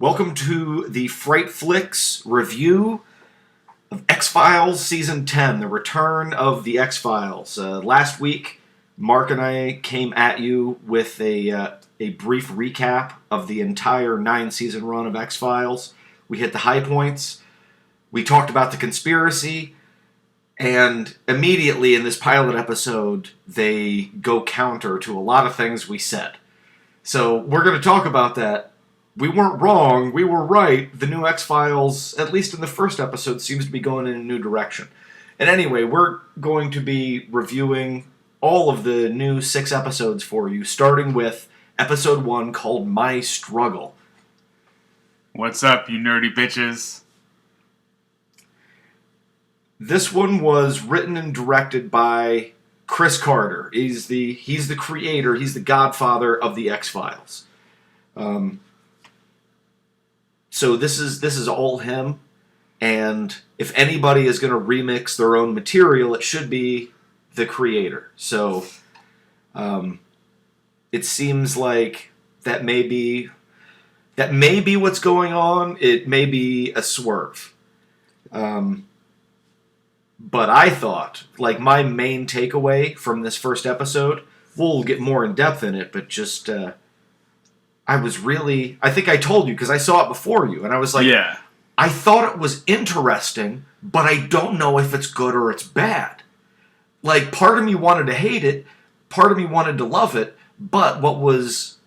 Welcome to the Fright Flicks review of X-Files Season 10, the return of the X-Files. Last week, Mark and I came at you with a brief recap of the entire 9-season run of X-Files. We hit the high points, we talked about the conspiracy, and immediately in this pilot episode, they go counter to a lot of things we said. So we're going to talk about that. We weren't wrong, we were right. The new X-Files, at least in the first episode, seems to be going in a new direction. And anyway, we're going to be reviewing all of the new 6 episodes for you, starting with episode 1 called My Struggle. What's up, you nerdy bitches? This one was written and directed by Chris Carter. He's the creator, he's the godfather of the X-Files. So this is all him, and if anybody is going to remix their own material, it should be the creator. So it seems like that may be what's going on. It may be a swerve. But I thought, like, my main takeaway from this first episode, we'll get more in depth in it, but just I think I told you, because I saw it before you, and I was like, yeah. I thought it was interesting, but I don't know if it's good or it's bad. Like, part of me wanted to hate it, part of me wanted to love it, but what was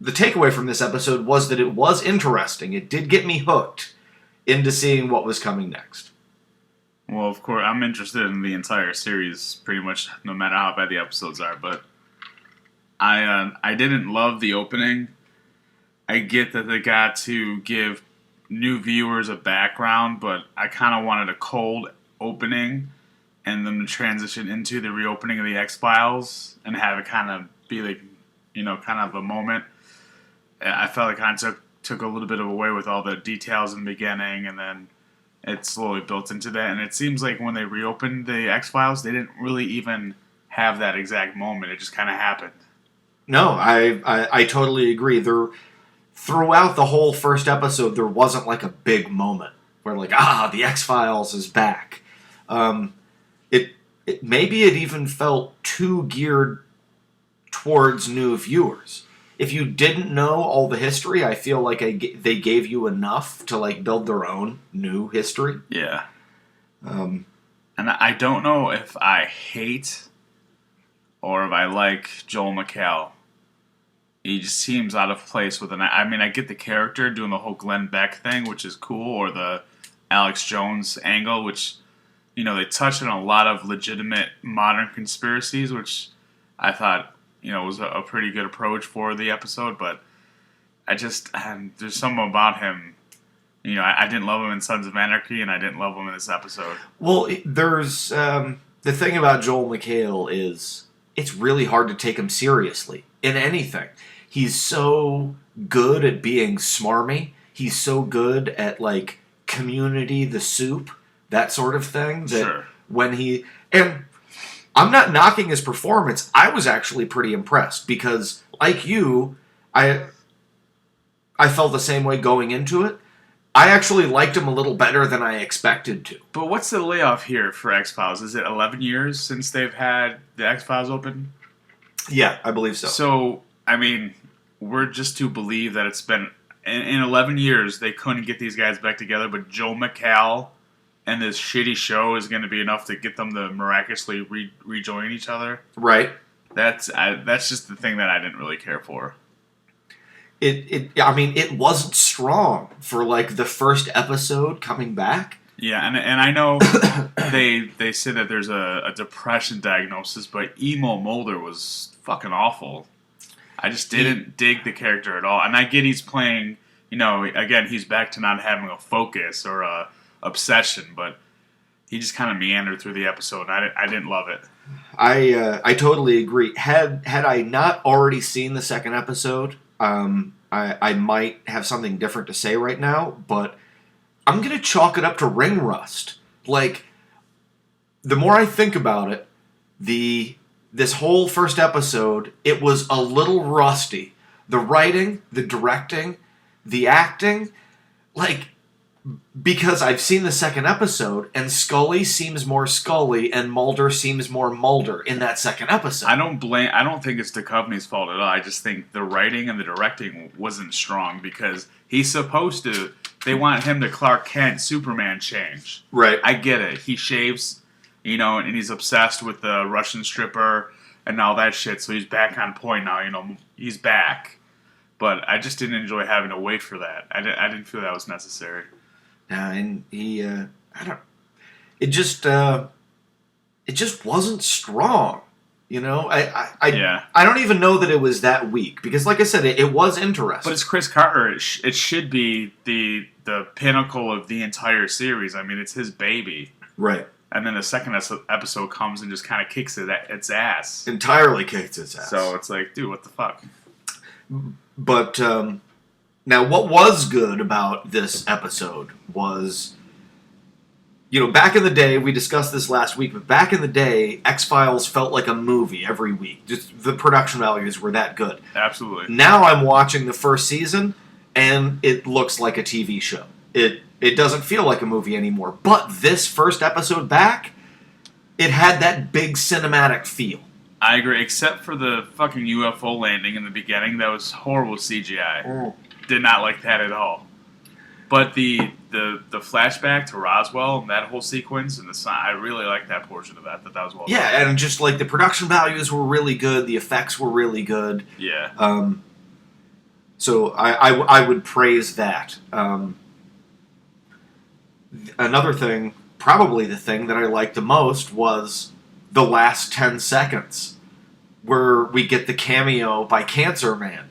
the takeaway from this episode was that it was interesting. It did get me hooked into seeing what was coming next. Well, of course, I'm interested in the entire series, pretty much, no matter how bad the episodes are, but I didn't love the opening. I get that they got to give new viewers a background, but I kind of wanted a cold opening and them to transition into the reopening of the X-Files and have it kind of be like, kind of a moment. I felt it kind of took a little bit of away with all the details in the beginning, and then it slowly built into that. And it seems like when they reopened the X-Files, they didn't really even have that exact moment. It just kind of happened. No, I totally agree. Throughout the whole first episode, there wasn't like a big moment where like, the X-Files is back. Maybe it even felt too geared towards new viewers. If you didn't know all the history, I feel like they gave you enough to like build their own new history. Yeah. And I don't know if I hate or if I like Joel McHale. He just seems out of place with I get the character doing the whole Glenn Beck thing, which is cool, or the Alex Jones angle, which, they touch on a lot of legitimate modern conspiracies, which I thought, was a pretty good approach for the episode, but there's something about him. I didn't love him in Sons of Anarchy, and I didn't love him in this episode. Well, there's the thing about Joel McHale is it's really hard to take him seriously in anything. He's so good at being smarmy. He's so good at, like, Community, the soup, that sort of thing. That sure. And I'm not knocking his performance. I was actually pretty impressed because, like you, I felt the same way going into it. I actually liked him a little better than I expected to. But what's the layoff here for X-Files? Is it 11 years since they've had the X-Files open? Yeah, I believe so. So, we're just to believe that it's been... In 11 years, they couldn't get these guys back together, but Joel McHale and this shitty show is going to be enough to get them to miraculously rejoin each other. Right. That's just the thing that I didn't really care for. It wasn't strong for, like, the first episode coming back. Yeah, and I know they say that there's a depression diagnosis, but Emo Mulder was fucking awful. I just didn't dig the character at all. And I get he's playing, again, he's back to not having a focus or a obsession, but he just kind of meandered through the episode. I didn't love it. I totally agree. Had I not already seen the second episode, I might have something different to say right now, but I'm going to chalk it up to ring rust. Like, the more I think about it, this whole first episode, it was a little rusty. The writing, the directing, the acting, like, because I've seen the second episode, and Scully seems more Scully, and Mulder seems more Mulder in that second episode. I don't think it's Duchovny's fault at all. I just think the writing and the directing wasn't strong because he's supposed to. They want him to Clark Kent Superman change. Right. I get it. He shaves, and he's obsessed with the Russian stripper and all that shit. So he's back on point now. He's back. But I just didn't enjoy having to wait for that. I didn't feel that was necessary. And he, it just wasn't strong, I don't even know that it was that weak because, like I said, it was interesting. But it's Chris Carter. It should be the pinnacle of the entire series. I mean, it's his baby, right? And then the second episode comes and just kind of kicks its ass. Entirely kicks its ass. So it's like, dude, what the fuck? But now, what was good about this episode was, back in the day, we discussed this last week, but back in the day, X-Files felt like a movie every week. Just the production values were that good. Absolutely. Now I'm watching the first season, and it looks like a TV show. It doesn't feel like a movie anymore. But this first episode back, it had that big cinematic feel. I agree, except for the fucking UFO landing in the beginning. That was horrible CGI. Oh. Did not like that at all. But the flashback to Roswell and that whole sequence and I really liked that portion of that. That was well done. Yeah, and just like the production values were really good, the effects were really good. Yeah. So I would praise that. Another thing, probably the thing that I liked the most was the last 10 seconds where we get the cameo by Cancer Man.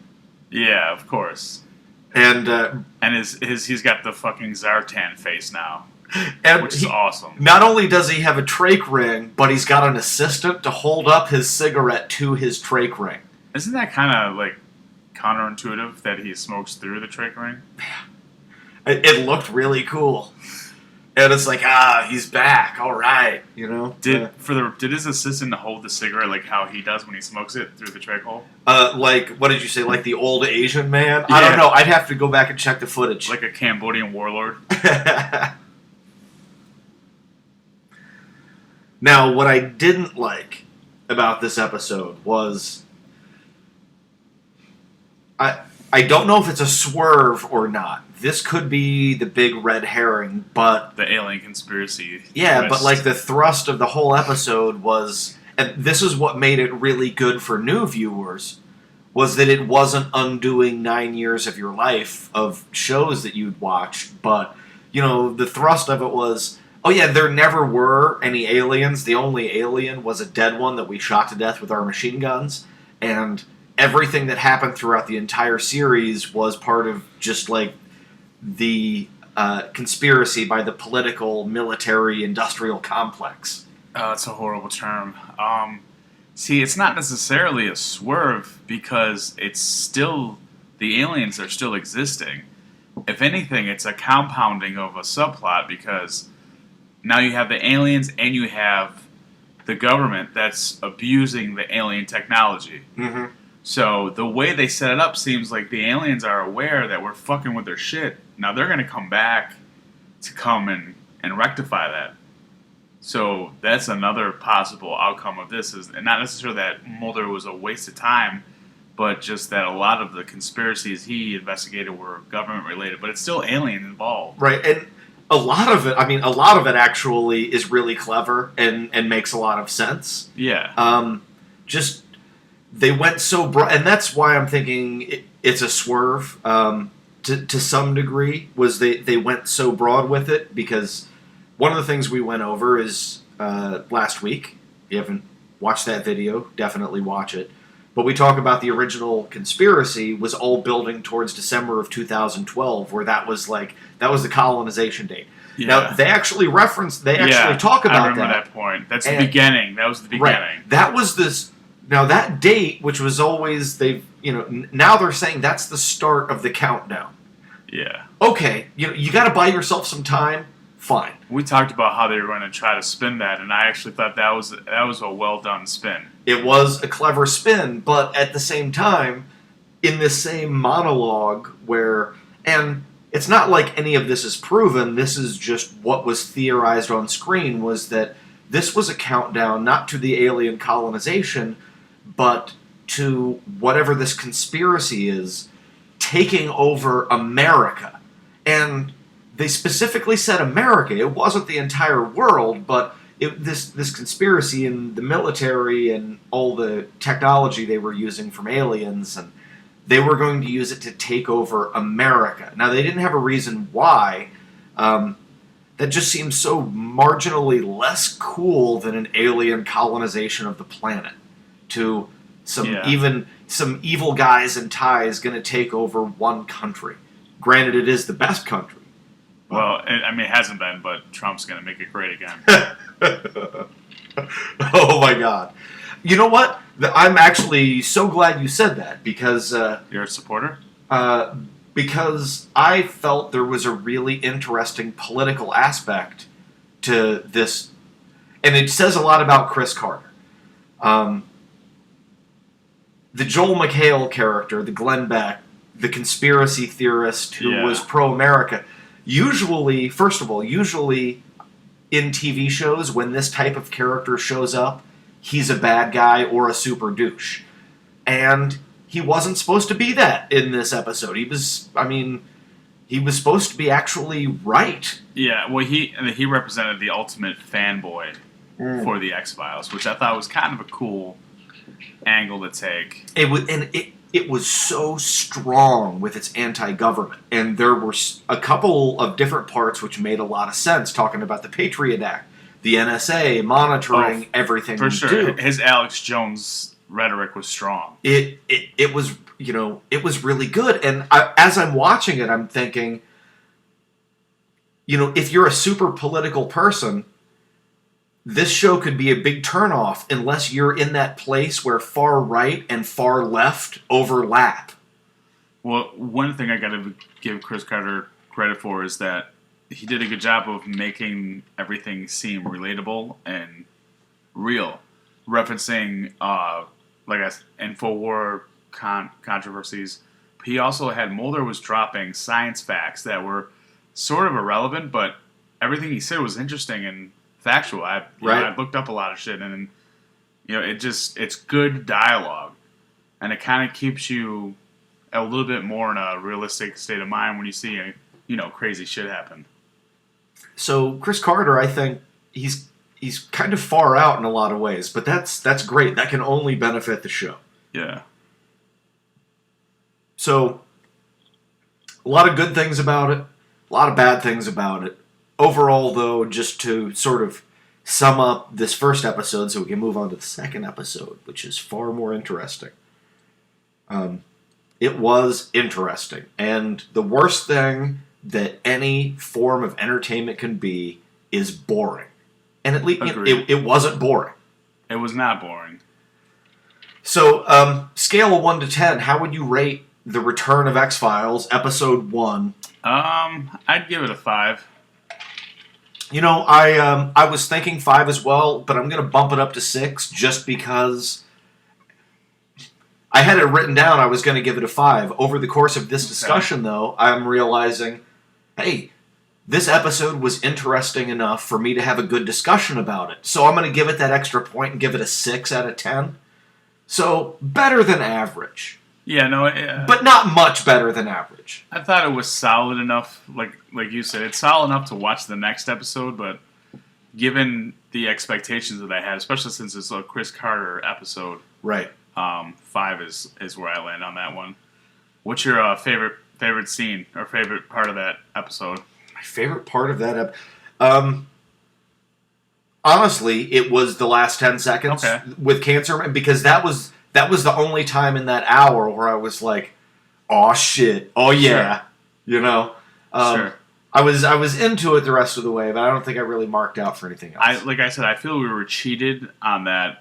Yeah, of course. And he's got the fucking Zartan face now, which is awesome. Not only does he have a trach ring, but he's got an assistant to hold up his cigarette to his trach ring. Isn't that kind of like counterintuitive that he smokes through the trach ring? It looked really cool. And it's like, he's back. All right, Did his assistant hold the cigarette like how he does when he smokes it through the trach hole? Like, what did you say? Like the old Asian man? Yeah. I don't know. I'd have to go back and check the footage. Like a Cambodian warlord. Now, what I didn't like about this episode was, I don't know if it's a swerve or not. This could be the big red herring, but... The alien conspiracy. Yeah, twist. But like the thrust of the whole episode was... And this is what made it really good for new viewers, was that it wasn't undoing 9 years of your life of shows that you'd watched, but, the thrust of it was, oh yeah, there never were any aliens. The only alien was a dead one that we shot to death with our machine guns, and everything that happened throughout the entire series was part of just like the conspiracy by the political, military, industrial complex. It's a horrible term. See, it's not necessarily a swerve because it's still... The aliens are still existing. If anything, it's a compounding of a subplot because now you have the aliens and you have the government that's abusing the alien technology. Mm-hmm. So the way they set it up seems like the aliens are aware that we're fucking with their shit. Now they're going to come back to come and rectify that. So that's another possible outcome of this. Is not necessarily that Mulder was a waste of time, but just that a lot of the conspiracies he investigated were government related. But it's still alien involved. Right, and a lot of it actually is really clever and makes a lot of sense. Yeah. Just... They went so broad, and that's why I'm thinking it's a swerve to some degree, was they went so broad with it, because one of the things we went over is last week. If you haven't watched that video, definitely watch it. But we talk about the original conspiracy was all building towards December of 2012, where that was the colonization date. Yeah. Now, they actually talk about that. I remember that point. That's the beginning. That was the beginning. Right. That was this... Now, that date, which was always, now they're saying that's the start of the countdown. Yeah. Okay, you got to buy yourself some time. Fine. We talked about how they were going to try to spin that, and I actually thought that was a well-done spin. It was a clever spin, but at the same time, in this same monologue where And it's not like any of this is proven. This is just what was theorized on screen, was that this was a countdown not to the alien colonization, but to whatever this conspiracy is taking over America. And they specifically said America. It wasn't the entire world, but this conspiracy in the military and all the technology they were using from aliens, and they were going to use it to take over America. Now, they didn't have a reason why. That just seems so marginally less cool than an alien colonization of the planet. To some evil guys in ties going to take over one country. Granted, it is the best country. Well, I mean, it hasn't been, but Trump's going to make it great again. Oh my God. You know what? I'm actually so glad you said that, because... You're a supporter? Because I felt there was a really interesting political aspect to this. And it says a lot about Chris Carter. The Joel McHale character, the Glenn Beck, the conspiracy theorist who was pro-America, usually in TV shows, when this type of character shows up, he's a bad guy or a super douche. And he wasn't supposed to be that in this episode. He was supposed to be actually right. Yeah, well, he represented the ultimate fanboy for the X-Files, which I thought was kind of a cool angle to take. It was so strong with its anti-government, and there were a couple of different parts which made a lot of sense, talking about the Patriot Act, the NSA monitoring everything for we sure. do. His Alex Jones rhetoric was strong. It was, it was really good, and as I'm watching it, I'm thinking, if you're a super political person, this show could be a big turnoff unless you're in that place where far right and far left overlap. Well, one thing I got to give Chris Carter credit for is that he did a good job of making everything seem relatable and real, referencing InfoWar controversies. He also had Mulder was dropping science facts that were sort of irrelevant, but everything he said was interesting and factual. I looked up a lot of shit, and it's good dialogue, and it kind of keeps you a little bit more in a realistic state of mind when you see crazy shit happen. So Chris Carter, I think he's kind of far out in a lot of ways, but that's great. That can only benefit the show. Yeah. So a lot of good things about it, a lot of bad things about it. Overall, though, just to sort of sum up this first episode so we can move on to the second episode, which is far more interesting. It was interesting. And the worst thing that any form of entertainment can be is boring. And at least it wasn't boring. It was not boring. So, scale of 1 to 10, how would you rate The Return of X-Files, Episode 1? I'd give it a 5. I was thinking 5 as well, but I'm going to bump it up to 6 just because I had it written down I was going to give it a 5. Over the course of this discussion, though, I'm realizing, hey, this episode was interesting enough for me to have a good discussion about it. So I'm going to give it that extra point and give it a 6 out of 10. So, better than average. Yeah, no, but not much better than average. I thought it was solid enough, like you said, it's solid enough to watch the next episode, but given the expectations that I had, especially since it's a Chris Carter episode, right? 5 is where I land on that one. What's your favorite scene or favorite part of that episode? My favorite part of that honestly, it was the last 10 seconds with Cancer, because that was the only time in that hour where I was like, "Oh shit! Oh yeah!" Sure. Sure. I was into it the rest of the way, but I don't think I really marked out for anything else. Like I said, I feel we were cheated on the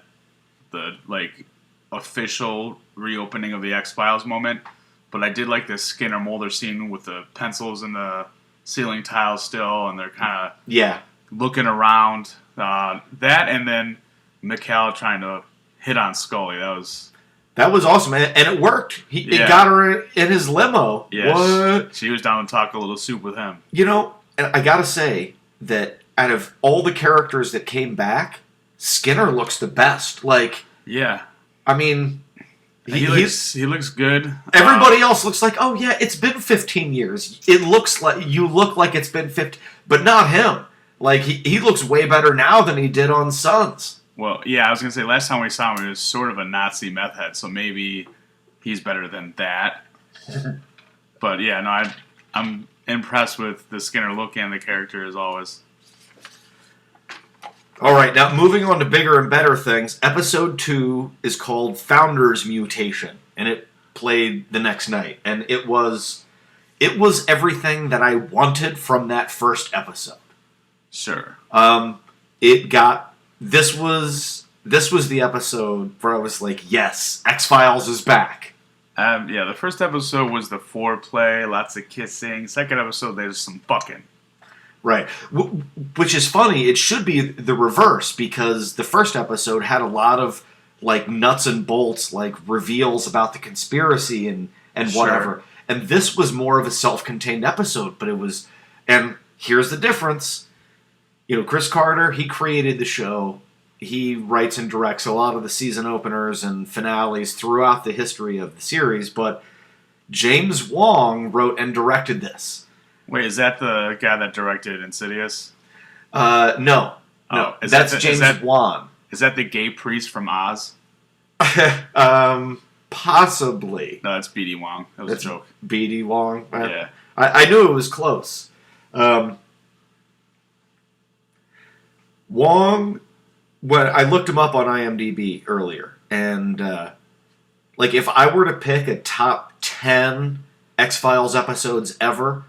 official reopening of the X-Files moment. But I did like the Skinner Mulder scene with the pencils in the ceiling tiles still, and they're kind of looking around. That, and then Mikhail trying to hit on Scully. That was That was awesome, and it worked. He got her in his limo. Yeah, what? She was down to talk a little soup with him. You know, and I gotta say that out of all the characters that came back, Skinner looks the best. Like, yeah, I mean, he looks good. Everybody else looks like, oh yeah, it's been 15 years. It looks like you look like it's been 15, but not him. Like he looks way better now than he did on Sons. Well, yeah, I was gonna say last time we saw him, he was sort of a Nazi meth head, so maybe he's better than that. But yeah, no, I'm impressed with the Skinner look and the character as always. All right, now moving on to bigger and better things. Episode 2 is called Founder's Mutation, and it played the next night, and it was everything that I wanted from that first episode. Sure. This was the episode where I was like, yes, X-Files is back. Yeah, the first episode was the foreplay, lots of kissing. Second episode, there's some fucking. Right. Which is funny. It should be the reverse, because the first episode had a lot of like nuts and bolts, like reveals about the conspiracy and whatever. Sure. And this was more of a self-contained episode, but it was, and here's the difference. You know, Chris Carter, he created the show. He writes and directs a lot of the season openers and finales throughout the history of the series, but James Wong wrote and directed this. Wait, is that the guy that directed Insidious? No. That's James Wan. Is that the gay priest from Oz? Possibly. No, that's B.D. Wong. That was a joke. B.D. Wong? Yeah. I knew it was close. Wong, when I looked him up on IMDb earlier, and like if I were to pick a top 10 X-Files episodes ever,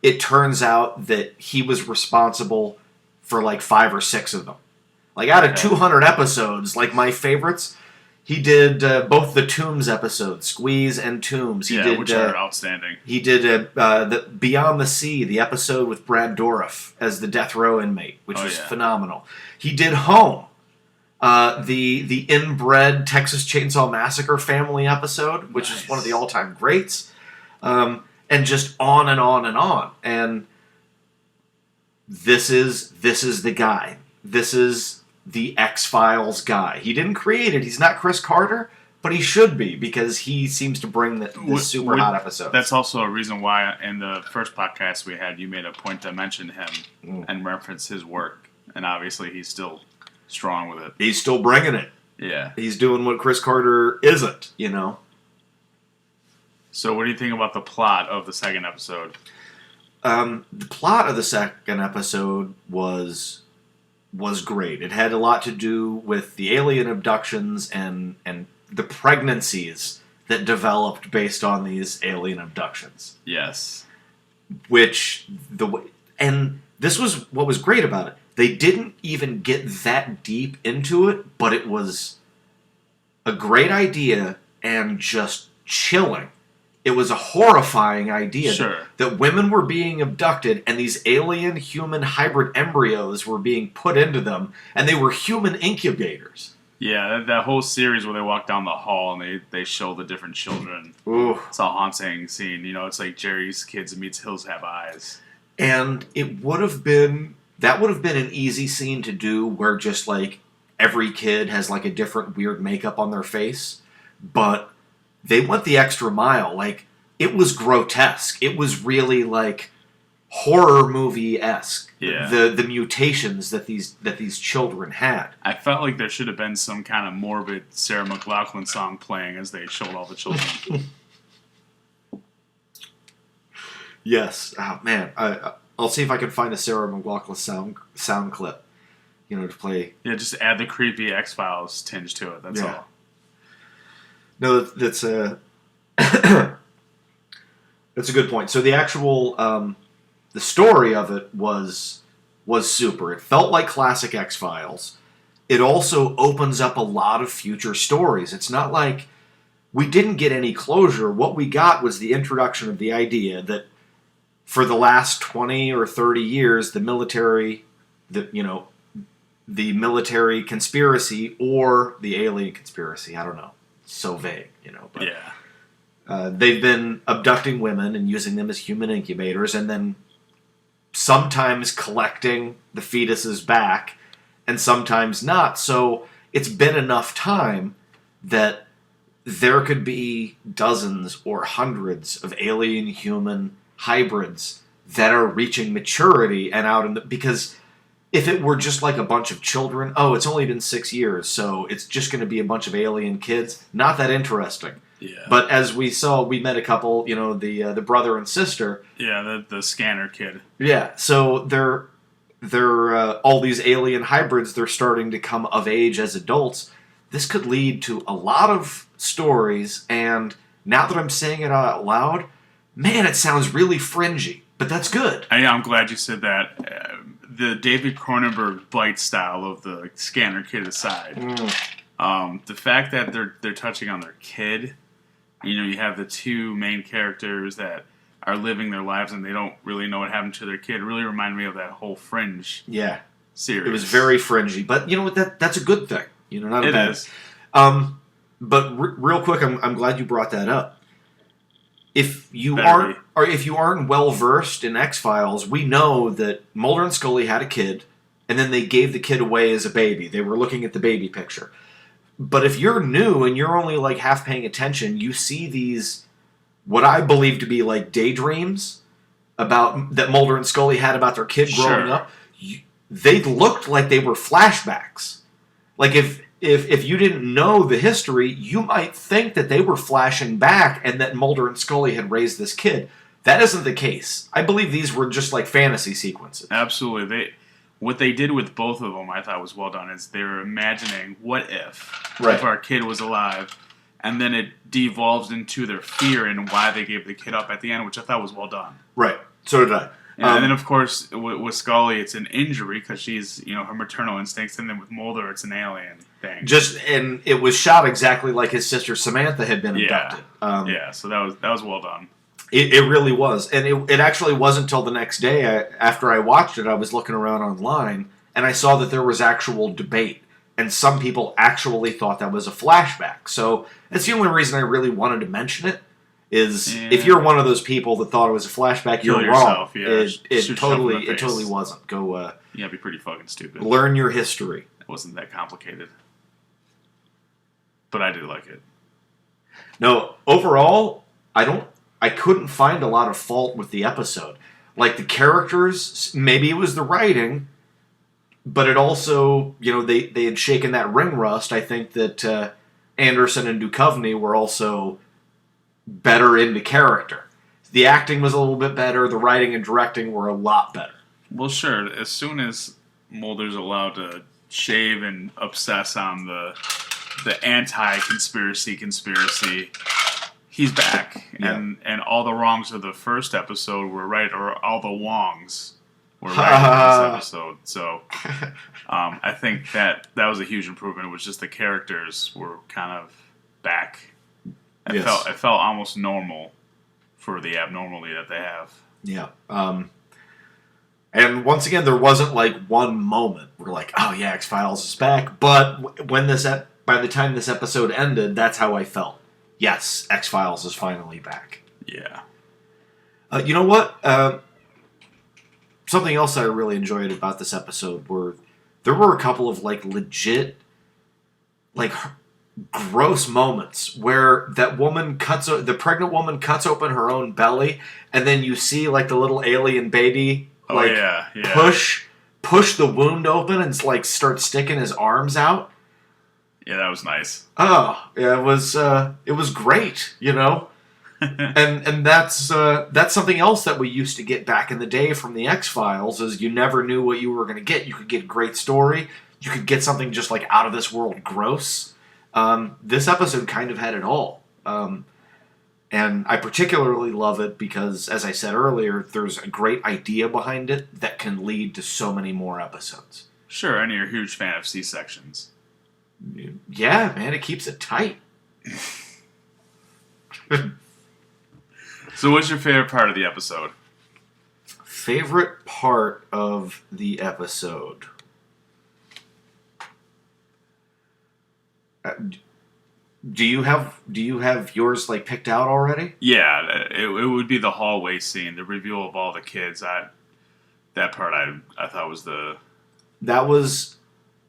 it turns out that he was responsible for like 5 or 6 of them. Like out of 200 episodes, like my favorites, he did both the Tombs episodes, Squeeze and Tombs. Which are outstanding. He did the Beyond the Sea, the episode with Brad Dourif as the death row inmate, which was phenomenal. He did Home, the inbred Texas Chainsaw Massacre family episode, which is one of the all-time greats. And just on and on and on. And this is the guy. This is the X-Files guy. He didn't create it. He's not Chris Carter, but he should be, because he seems to bring this super hot episode. That's also a reason why in the first podcast we had, you made a point to mention him and reference his work. And obviously he's still strong with it. He's still bringing it. Yeah. He's doing what Chris Carter isn't, you know. So what do you think about the plot of the second episode? The plot of the second episode was great. It had a lot to do with the alien abductions and the pregnancies that developed based on these alien abductions. Yes. And this was what was great about it. They didn't even get that deep into it, but it was a great idea and just chilling. It was a horrifying idea that women were being abducted and these alien human hybrid embryos were being put into them, and they were human incubators. Yeah, that whole series where they walk down the hall and they show the different children. Ooh. It's a haunting scene. You know, it's like Jerry's Kids Meets Hills Have Eyes. And that would have been an easy scene to do, where just like every kid has like a different weird makeup on their face, but they went the extra mile. Like, it was grotesque. It was really like horror movie-esque. Yeah. The mutations that these children had. I felt like there should have been some kind of morbid Sarah McLachlan song playing as they showed all the children. Yes. Oh, man. I'll see if I can find a Sarah McLachlan sound clip, you know, to play. Yeah, just add the creepy X-Files tinge to it. That's all. No, that's a that's a good point. So the actual the story of it was super. It felt like classic X-Files. It also opens up a lot of future stories. It's not like we didn't get any closure. What we got was the introduction of the idea that for the last 20 or 30 years, the military conspiracy or the alien conspiracy, I don't know. so vague, But, Yeah. they've been abducting women and using them as human incubators, and then sometimes collecting the fetuses back, and sometimes not. So it's been enough time that there could be dozens or hundreds of alien-human hybrids that are reaching maturity and out in the... Because if it were just like a bunch of children, it's only been 6 years, so it's just going to be a bunch of alien kids. Not that interesting. Yeah. But as we saw, we met a couple, the brother and sister. Yeah, the scanner kid. Yeah, so they're all these alien hybrids, they're starting to come of age as adults. This could lead to a lot of stories, and now that I'm saying it out loud, man, it sounds really fringy, but that's good. I'm glad you said that. The David Cronenberg Bite style of the scanner kid aside, the fact that they're touching on their kid, you have the two main characters that are living their lives and they don't really know what happened to their kid. It really reminded me of that whole Fringe series. It was very fringy, but you know what? That's a good thing. Not a bad. It is. But real quick, I'm glad you brought that up. If you aren't well versed in X-Files, we know that Mulder and Scully had a kid, and then they gave the kid away as a baby. They were looking at the baby picture. But if you're new and you're only like half paying attention, you see these, what I believe to be like daydreams about that Mulder and Scully had about their kid growing up. They looked like they were flashbacks. Like if you didn't know the history, you might think that they were flashing back and that Mulder and Scully had raised this kid. That isn't the case. I believe these were just like fantasy sequences. Absolutely. What they did with both of them, I thought was well done, is they were imagining what if our kid was alive, and then it devolves into their fear and why they gave the kid up at the end, which I thought was well done. Right. So did I. And then, of course, with Scully, it's an injury because she's, her maternal instincts, and then with Mulder, it's an alien thing. And it was shot exactly like his sister Samantha had been abducted. So that was well done. It really was. And it actually wasn't until the next day, after I watched it, I was looking around online, and I saw that there was actual debate. And some people actually thought that was a flashback. So that's the only reason I really wanted to mention it, is if you're one of those people that thought it was a flashback, you're wrong. It totally wasn't. Go. It'd be pretty fucking stupid. Learn your history. It wasn't that complicated. But I did like it. No, overall, I couldn't find a lot of fault with the episode. Like the characters, maybe it was the writing, but it also, they had shaken that ring rust. I think that Anderson and Duchovny were also better into character. The acting was a little bit better. The writing and directing were a lot better. Well, sure. As soon as Mulder's allowed to shave and obsess on the anti-conspiracy, he's back. Yeah. And all the wrongs of the first episode were right, or all the wongs were right in this episode. So I think that was a huge improvement. It was just the characters were kind of back. It felt almost normal for the abnormality that they have. Yeah. And once again, there wasn't like one moment where like, oh yeah, X-Files is back. But by the time this episode ended, that's how I felt. Yes, X-Files is finally back. Yeah. You know what? Something else I really enjoyed about this episode there were a couple of like legit, like gross moments where the pregnant woman cuts open her own belly, and then you see like the little alien baby push the wound open and like start sticking his arms out. Yeah, that was nice. Oh, yeah, it was great, and that's something else that we used to get back in the day from the X-Files, is you never knew what you were going to get. You could get a great story, you could get something just like out of this world gross. This episode kind of had it all. And I particularly love it because, as I said earlier, there's a great idea behind it that can lead to so many more episodes. Sure, and you're a huge fan of C-sections. Yeah, man, it keeps it tight. So what's your favorite part of the episode? Favorite part of the episode? Do you have yours like picked out already? Yeah, it would be the hallway scene, the reveal of all the kids. That part I thought was the That was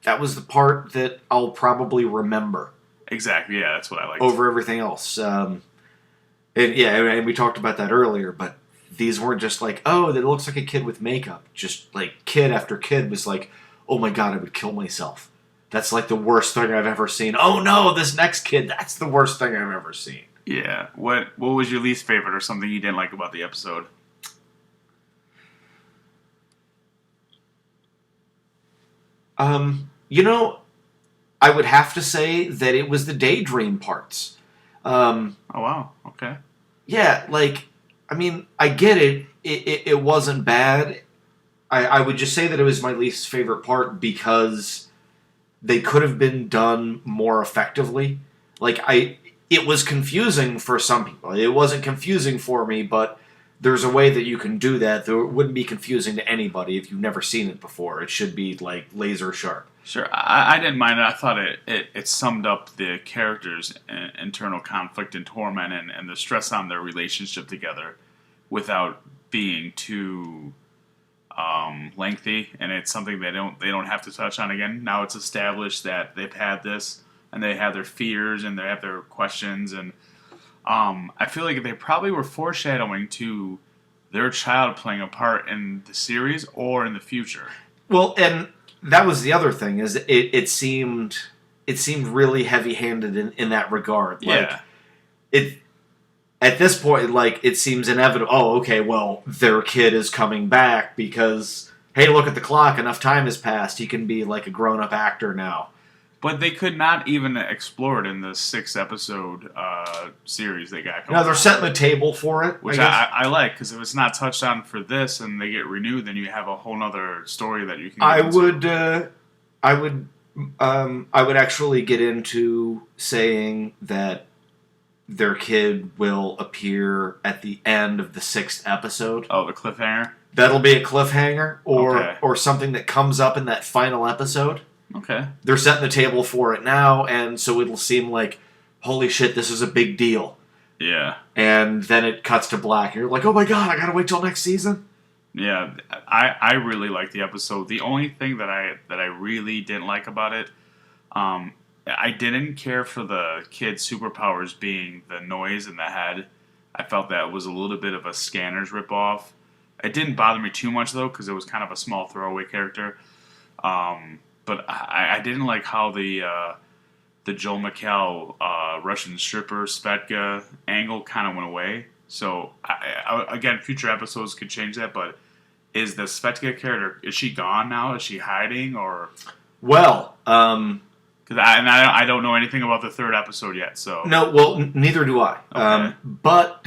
the part that I'll probably remember exactly. Yeah, that's what I liked. over everything else. And we talked about that earlier, but these weren't just like, oh, that looks like a kid with makeup. Just like kid after kid was like, oh my god, I would kill myself. That's like the worst thing I've ever seen. Oh no, this next kid, that's the worst thing I've ever seen. Yeah. What was your least favorite or something you didn't like about the episode? You know, I would have to say that it was the daydream parts. Oh wow. Okay. Yeah, like, I mean, I get it. It wasn't bad. I would just say that it was my least favorite part because they could have been done more effectively. Like, it was confusing for some people. It wasn't confusing for me, but there's a way that you can do that. It wouldn't be confusing to anybody if you've never seen it before. It should be, like, laser sharp. Sure, I didn't mind it. I thought it summed up the characters' internal conflict and torment and the stress on their relationship together without being too lengthy. And it's something they don't have to touch on again. Now it's established that they've had this and they have their fears and they have their questions. And I feel like they probably were foreshadowing to their child playing a part in the series or in the future. Well, and that was the other thing, is it seemed really heavy-handed in that regard. Like, Yeah. At this point, like, it seems inevitable. Oh, okay, well, their kid is coming back because, hey, look at the clock. Enough time has passed. He can be, like, a grown-up actor now. But they could not even explore it in the 6-episode series they got. No, they're setting the table for it, which I like, because if it's not touched on for this and they get renewed, then you have a whole other story that you can. I would actually get into saying that their kid will appear at the end of the 6th episode. Oh, the cliffhanger. That'll be a cliffhanger, Okay. or something that comes up in that final episode. Okay. They're setting the table for it now, and so it'll seem like, holy shit, this is a big deal. Yeah. And then it cuts to black, and you're like, oh my god, I gotta wait till next season? Yeah, I really liked the episode. The only thing that I really didn't like about it, I didn't care for the kid's superpowers being the noise in the head. I felt that was a little bit of a Scanners ripoff. It didn't bother me too much, though, because it was kind of a small throwaway character. But I didn't like how the Joel McHale Russian stripper Svetka angle kind of went away. So again, future episodes could change that. But is the Svetka character, is she gone now? Is she hiding or? Well, because I don't know anything about the 3rd episode yet. So no, well, neither do I. Okay. But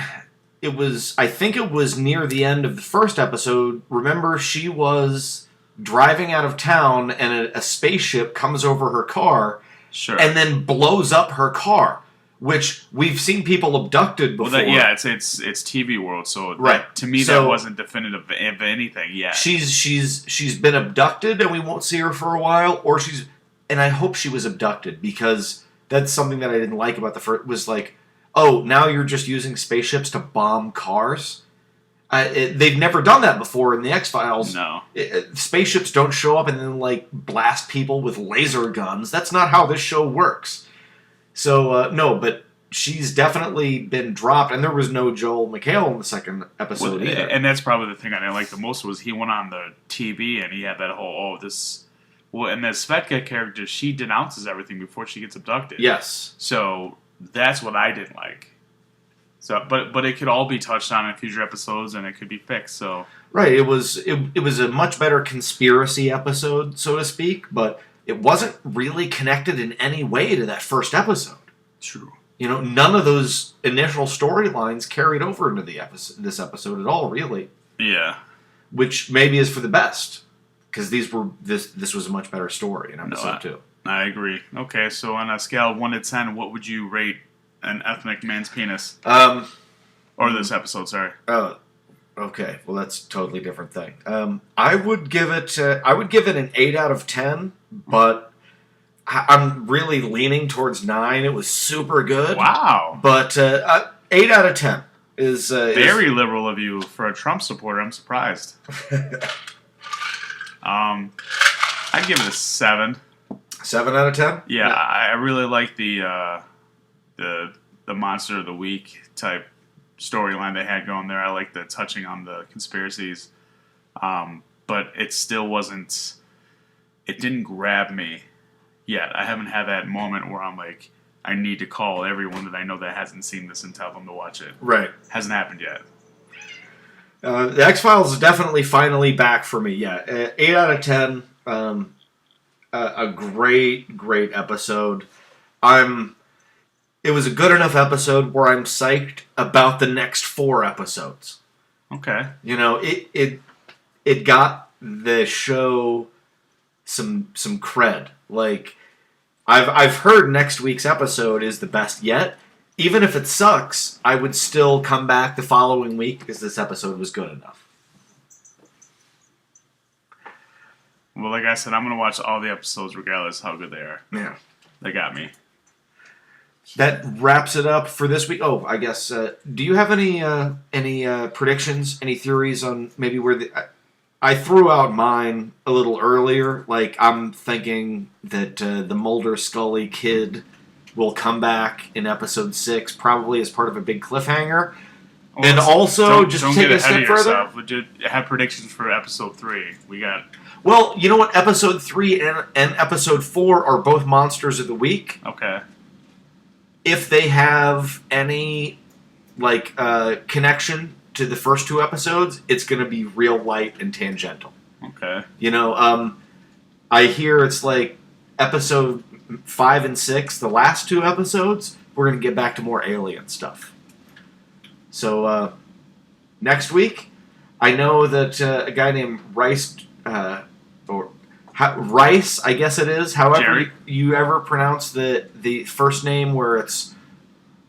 I think it was near the end of the 1st episode. Remember, she was driving out of town, and a spaceship comes over her car, sure, and then blows up her car, which we've seen people abducted before. Well, it's TV world, so right. To me, that wasn't definitive of anything yet. She's been abducted, and we won't see her for a while, and I hope she was abducted, because that's something that I didn't like about the first. Was like, oh, now you're just using spaceships to bomb cars. They've never done that before in the X-Files. No. Spaceships don't show up and then, like, blast people with laser guns. That's not how this show works. So, no, but she's definitely been dropped, and there was no Joel McHale in the 2nd episode either. And that's probably the thing I didn't like the most was he went on the TV and he had that whole, and the Svetka character, she denounces everything before she gets abducted. Yes. So, that's what I didn't like. So, but it could all be touched on in future episodes, and it could be fixed. So right, it was a much better conspiracy episode, so to speak, but it wasn't really connected in any way to that 1st episode. True. You know, none of those initial storylines carried over into this episode at all, really. Yeah. Which maybe is for the best, because this was a much better story in episode 2. I agree. Okay, so on a scale of 1 to 10, what would you rate an ethnic man's penis? Or this episode, sorry. Oh, okay. Well, that's a totally different thing. I would give it an 8 out of 10, but I'm really leaning towards 9. It was super good. Wow. But 8 out of 10 is very liberal of you for a Trump supporter. I'm surprised. I'd give it a 7. 7 out of 10. Yeah, I really like the Monster of the Week type storyline they had going there. I like the touching on the conspiracies, but it still wasn't. It didn't grab me yet. I haven't had that moment where I'm like, I need to call everyone that I know that hasn't seen this and tell them to watch it. Right. Hasn't happened yet. The X-Files is definitely finally back for me. Yeah, 8 out of 10. A great episode. It was a good enough episode where I'm psyched about the next 4 episodes. Okay. You know, it got the show some cred. Like, I've heard next week's episode is the best yet. Even if it sucks, I would still come back the following week because this episode was good enough. Well, like I said, I'm going to watch all the episodes regardless of how good they are. Yeah. They got me. That wraps it up for this week. Oh, I guess, do you have any predictions, any theories on maybe where I threw out mine a little earlier. Like, I'm thinking that the Mulder-Scully kid will come back in episode 6, probably as part of a big cliffhanger. Well, and also, just to take a step further, have predictions for episode 3. We got. Well, you know what? Episode 3 and episode 4 are both Monsters of the Week. Okay. If they have any connection to the first 2 episodes, it's going to be real light and tangential. Okay. You know, I hear it's like episode 5 and 6, the last 2 episodes, we're going to get back to more alien stuff. So, next week, I know that a guy named Rice, Rice, I guess it is, however Jerry? you ever pronounce the first name where it's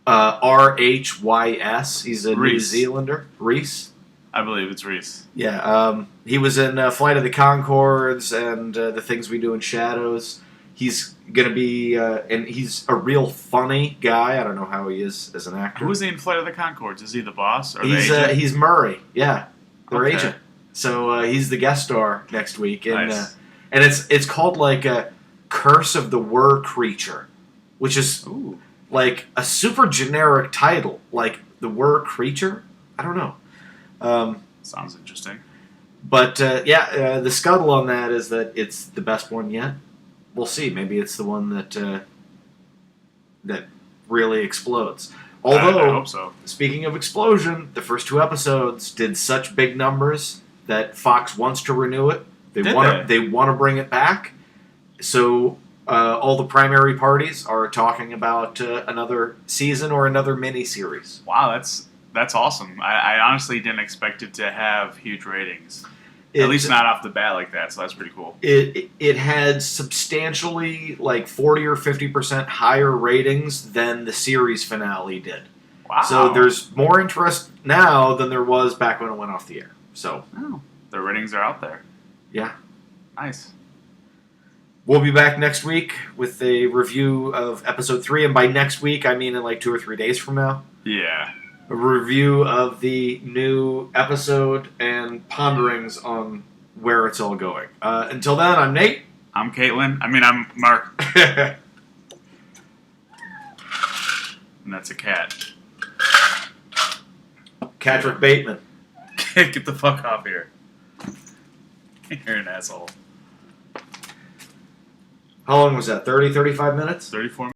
R-H-Y-S. He's a New Zealander. Reese? I believe it's Reese. Yeah, he was in Flight of the Conchords and The Things We Do in Shadows. He's going to be, and he's a real funny guy. I don't know how he is as an actor. Who is he in Flight of the Conchords? Is he the boss or he's, the agent? He's Murray, yeah, their Okay. agent. So he's the guest star next week. And, Nice. And it's called like a Curse of the Were Creature, which is like a super generic title. Like the Were Creature? I don't know. Sounds interesting. But the scuttle on that is that it's the best one yet. We'll see. Maybe it's the one that really explodes. Although, I hope so. Speaking of explosion, the first 2 episodes did such big numbers that Fox wants to renew it. They want to bring it back. So all the primary parties are talking about another season or another mini-series. Wow, that's awesome. I honestly didn't expect it to have huge ratings. At least not off the bat like that, so that's pretty cool. It had substantially like 40 or 50% higher ratings than the series finale did. Wow. So there's more interest now than there was back when it went off the air. So the ratings are out there. Yeah. Nice. We'll be back next week with a review of episode 3, and by next week I mean in like 2 or 3 days from now. Yeah. A review of the new episode and ponderings on where it's all going. Until then, I'm Nate. I'm Caitlin. I'm Mark. And that's a cat. Catrick Bateman. Get the fuck off here. You're an asshole. How long was that? 30, 35 minutes? 34